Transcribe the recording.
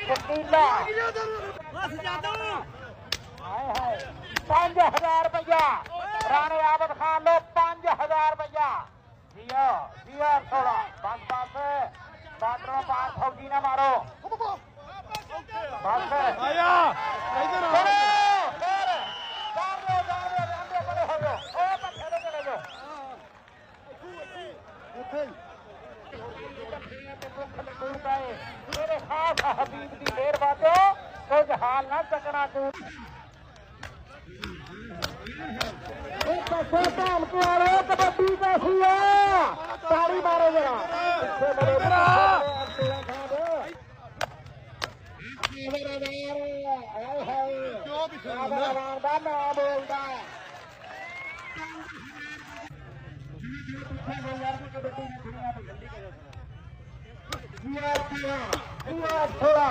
शकीला 5000 रुपया राणे आबद खान लो 5000 रुपया जियो जियो 16 बस बस बाटर में पार फौजी ना मारो बस आया इधर मेरे खास हबीब की देर बातो कुछ हाल ना चकना तू कबड्डी का सिया ताड़ी मारो जरा बोलता थोड़ा